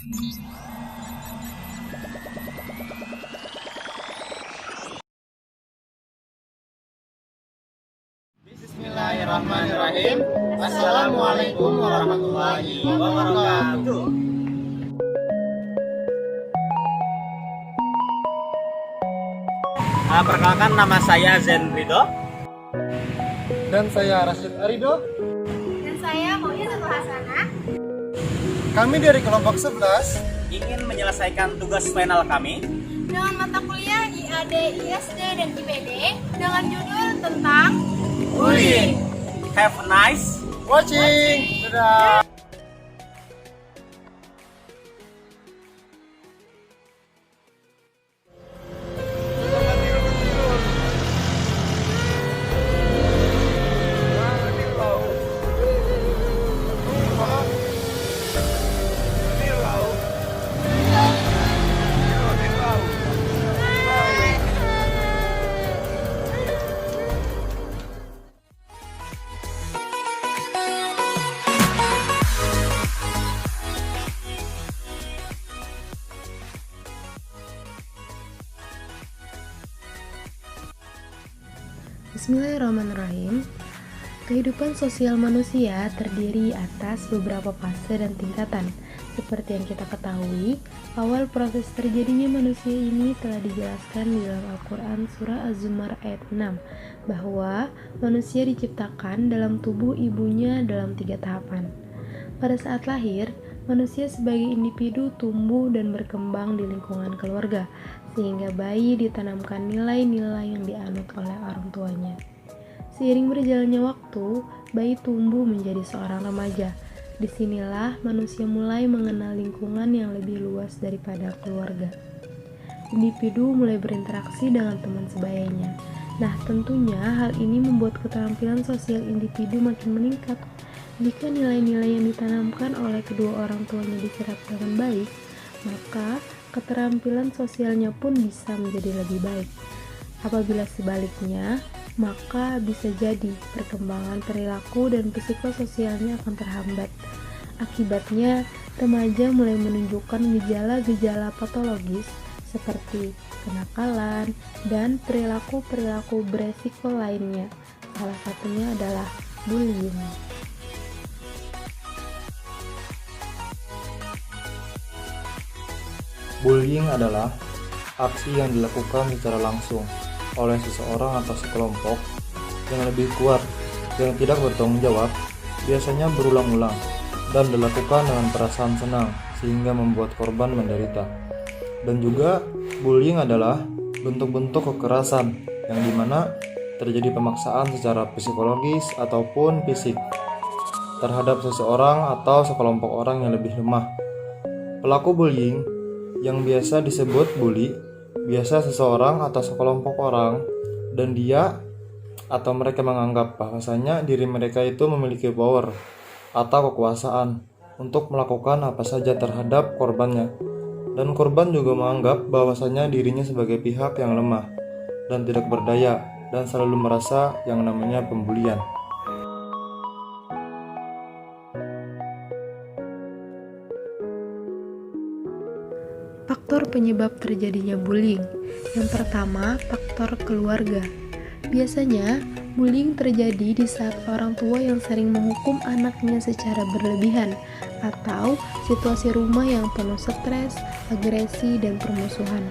Bismillahirrahmanirrahim. Assalamualaikum warahmatullahi wabarakatuh. Perkenalkan, nama saya Zen Ridho. Dan saya Rashid Arido. Dan saya Maunya Satu Hasanah. Kami dari kelompok 11 Ingin menyelesaikan tugas final kami Dengan mata kuliah IAD, ISD, dan IPD dengan judul tentang bullying. Have a nice watching. Dadah. Bismillahirrahmanirrahim. Kehidupan sosial manusia terdiri atas beberapa fase dan tingkatan. Seperti yang kita ketahui, awal proses terjadinya manusia ini telah dijelaskan di dalam Al-Quran Surah Az-Zumar ayat 6, bahwa manusia diciptakan dalam tubuh ibunya dalam 3 tahapan. Pada saat lahir, manusia sebagai individu tumbuh dan berkembang di lingkungan keluarga, sehingga bayi ditanamkan nilai-nilai yang dianut oleh orang tuanya. Seiring berjalannya waktu, bayi tumbuh menjadi seorang remaja. Disinilah manusia mulai mengenal lingkungan yang lebih luas daripada keluarga. Individu mulai berinteraksi dengan teman sebayanya. Nah, tentunya hal ini membuat keterampilan sosial individu makin meningkat. Jika nilai-nilai yang ditanamkan oleh kedua orang tuanya diserap dengan baik, maka keterampilan sosialnya pun bisa menjadi lebih baik. Apabila sebaliknya, maka bisa jadi perkembangan perilaku dan psikososialnya akan terhambat. Akibatnya, remaja mulai menunjukkan gejala-gejala patologis seperti kenakalan dan perilaku-perilaku beresiko lainnya. Salah satunya adalah bullying. Bullying adalah aksi yang dilakukan secara langsung oleh seseorang atau sekelompok yang lebih kuat yang tidak bertanggung jawab, biasanya berulang-ulang dan dilakukan dengan perasaan senang sehingga membuat korban menderita. Dan juga bullying adalah bentuk-bentuk kekerasan yang dimana terjadi pemaksaan secara psikologis ataupun fisik terhadap seseorang atau sekelompok orang yang lebih lemah. Pelaku bullying yang biasa disebut bully biasa seseorang atau sekelompok orang, dan dia atau mereka menganggap bahwasanya diri mereka itu memiliki power atau kekuasaan untuk melakukan apa saja terhadap korbannya, dan korban juga menganggap bahwasanya dirinya sebagai pihak yang lemah dan tidak berdaya dan selalu merasa yang namanya pembulian. Faktor penyebab terjadinya bullying. Yang pertama, faktor keluarga. Biasanya, bullying terjadi di saat orang tua yang sering menghukum anaknya secara berlebihan, atau situasi rumah yang penuh stres, agresi, dan permusuhan.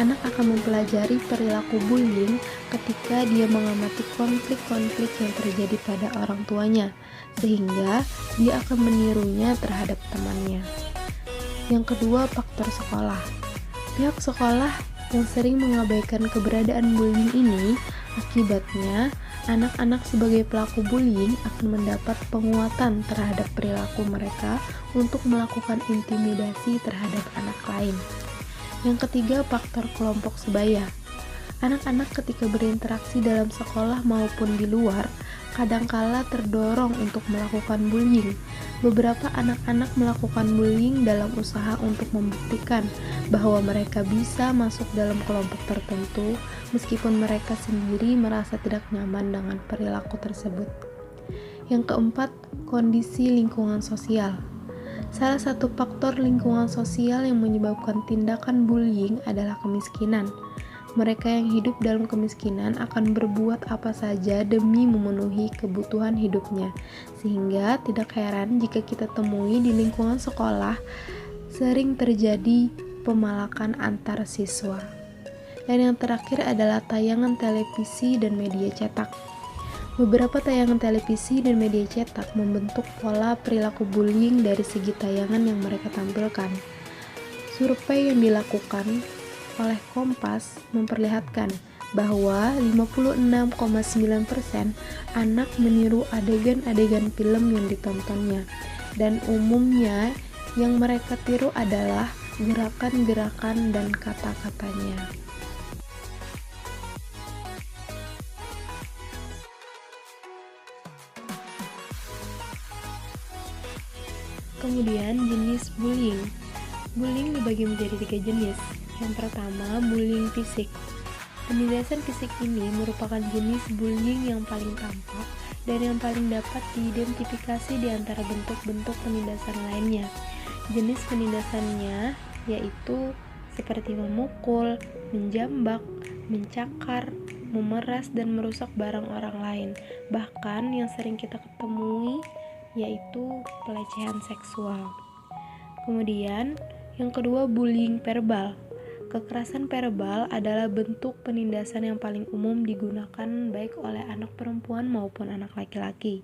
Anak akan mempelajari perilaku bullying ketika dia mengamati konflik-konflik yang terjadi pada orang tuanya, sehingga dia akan menirunya terhadap temannya. Yang kedua, faktor sekolah. Pihak sekolah yang sering mengabaikan keberadaan bullying ini, akibatnya anak-anak sebagai pelaku bullying akan mendapat penguatan terhadap perilaku mereka untuk melakukan intimidasi terhadap anak lain. Yang ketiga, faktor kelompok sebaya. Anak-anak ketika berinteraksi dalam sekolah maupun di luar, kadangkala terdorong untuk melakukan bullying. Beberapa anak-anak melakukan bullying dalam usaha untuk membuktikan bahwa mereka bisa masuk dalam kelompok tertentu, meskipun mereka sendiri merasa tidak nyaman dengan perilaku tersebut. Yang keempat, kondisi lingkungan sosial. Salah satu faktor lingkungan sosial yang menyebabkan tindakan bullying adalah kemiskinan. Mereka yang hidup dalam kemiskinan akan berbuat apa saja demi memenuhi kebutuhan hidupnya. Sehingga tidak heran jika kita temui di lingkungan sekolah sering terjadi pemalakan antar siswa. Dan yang terakhir adalah tayangan televisi dan media cetak. Beberapa tayangan televisi dan media cetak membentuk pola perilaku bullying dari segi tayangan yang mereka tampilkan. Survei yang dilakukan oleh Kompas memperlihatkan bahwa 56,9% anak meniru adegan-adegan film yang ditontonnya, dan umumnya yang mereka tiru adalah gerakan-gerakan dan kata-katanya. Kemudian jenis bullying. Bullying dibagi menjadi 3 jenis. Yang pertama, bullying fisik. Penindasan fisik ini merupakan jenis bullying yang paling tampak dan yang paling dapat diidentifikasi di antara bentuk-bentuk penindasan lainnya. Jenis penindasannya yaitu seperti memukul, menjambak, mencakar, memeras, dan merusak barang orang lain. Bahkan yang sering kita ketemui yaitu pelecehan seksual. Kemudian, yang kedua, bullying verbal. Kekerasan verbal adalah bentuk penindasan yang paling umum digunakan baik oleh anak perempuan maupun anak laki-laki.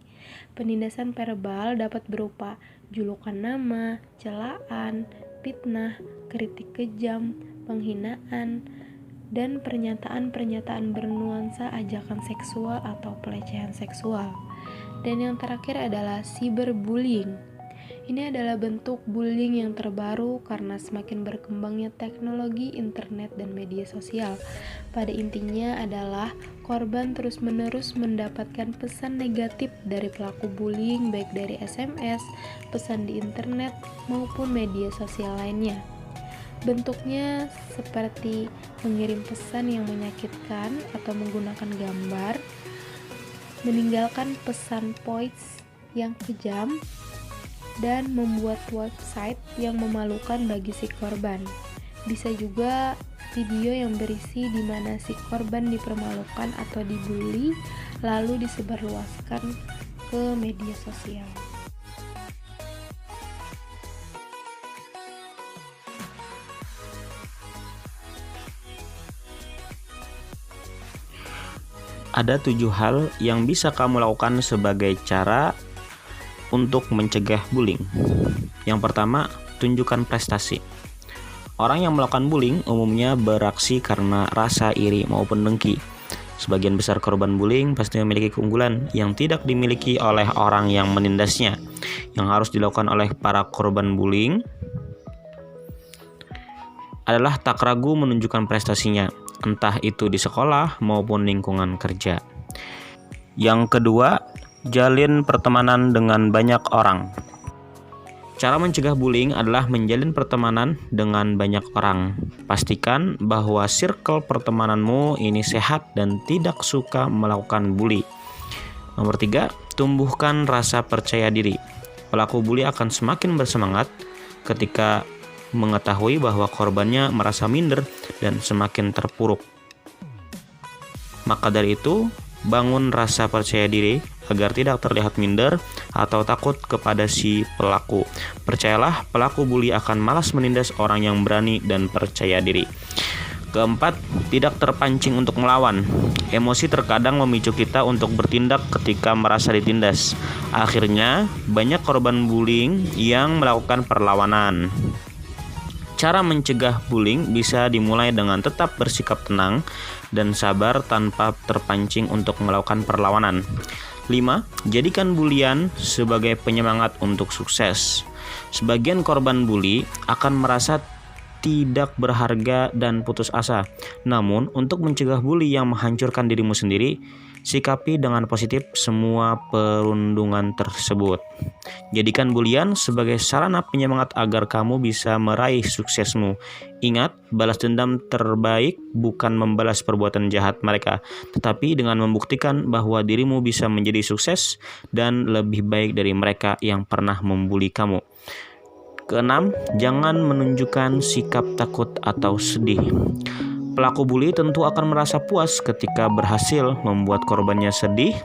Penindasan verbal dapat berupa julukan nama, celaan, fitnah, kritik kejam, penghinaan, dan pernyataan-pernyataan bernuansa ajakan seksual atau pelecehan seksual. Dan yang terakhir adalah cyberbullying. Ini adalah bentuk bullying yang terbaru karena semakin berkembangnya teknologi internet dan media sosial. Pada intinya adalah korban terus-menerus mendapatkan pesan negatif dari pelaku bullying baik dari SMS, pesan di internet, maupun media sosial lainnya. Bentuknya seperti mengirim pesan yang menyakitkan atau menggunakan gambar, meninggalkan pesan voice yang kejam, dan membuat website yang memalukan bagi si korban. Bisa juga video yang berisi di mana si korban dipermalukan atau dibully lalu disebarluaskan ke media sosial. Ada 7 hal yang bisa kamu lakukan sebagai cara untuk mencegah bullying. Yang pertama, tunjukkan prestasi. Orang yang melakukan bullying umumnya beraksi karena rasa iri maupun dengki. Sebagian besar korban bullying pasti memiliki keunggulan yang tidak dimiliki oleh orang yang menindasnya. Yang harus dilakukan oleh para korban bullying adalah tak ragu menunjukkan prestasinya, entah itu di sekolah maupun lingkungan kerja. Yang kedua, jalin pertemanan dengan banyak orang. Cara mencegah bullying adalah menjalin pertemanan dengan banyak orang. Pastikan bahwa circle pertemananmu ini sehat dan tidak suka melakukan bully. Nomor 3, tumbuhkan rasa percaya diri. Pelaku bully akan semakin bersemangat ketika mengetahui bahwa korbannya merasa minder dan semakin terpuruk. Maka dari itu, bangun rasa percaya diri agar tidak terlihat minder atau takut kepada si pelaku. Percayalah, pelaku bully akan malas menindas orang yang berani dan percaya diri. Keempat, tidak terpancing untuk melawan. Emosi terkadang memicu kita untuk bertindak ketika merasa ditindas. Akhirnya, banyak korban bullying yang melakukan perlawanan. Cara mencegah bullying bisa dimulai dengan tetap bersikap tenang dan sabar tanpa terpancing untuk melakukan perlawanan. 5. Jadikan bulian sebagai penyemangat untuk sukses. Sebagian korban bully akan merasa tidak berharga dan putus asa. Namun, untuk mencegah bully yang menghancurkan dirimu sendiri, sikapi dengan positif semua perundungan tersebut. Jadikan bulian sebagai sarana penyemangat agar kamu bisa meraih suksesmu. Ingat, balas dendam terbaik bukan membalas perbuatan jahat mereka, tetapi dengan membuktikan bahwa dirimu bisa menjadi sukses dan lebih baik dari mereka yang pernah membuli kamu. Keenam, jangan menunjukkan sikap takut atau sedih. Pelaku bully tentu akan merasa puas ketika berhasil membuat korbannya sedih,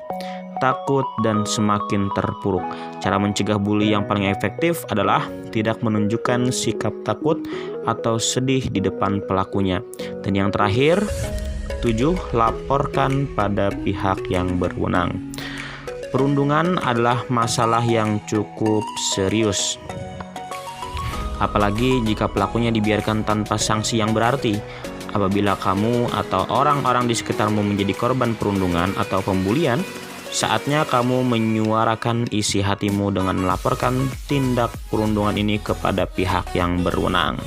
takut, dan semakin terpuruk. Cara mencegah bully yang paling efektif adalah tidak menunjukkan sikap takut atau sedih di depan pelakunya. Dan yang terakhir, 7. Laporkan pada pihak yang berwenang. Perundungan adalah masalah yang cukup serius, apalagi jika pelakunya dibiarkan tanpa sanksi yang berarti. Apabila kamu atau orang-orang di sekitarmu menjadi korban perundungan atau pembulian, saatnya kamu menyuarakan isi hatimu dengan melaporkan tindak perundungan ini kepada pihak yang berwenang.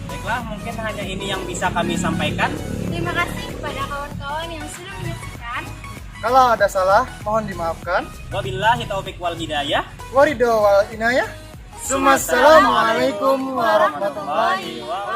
Baiklah, mungkin hanya ini yang bisa kami sampaikan. Terima kasih kepada kawan-kawan yang sudah menyaksikan. Kalau ada salah, mohon dimaafkan. Wabillahi taufiq wal hidayah. Warido wal inayah. Assalamualaikum warahmatullahi wabarakatuh.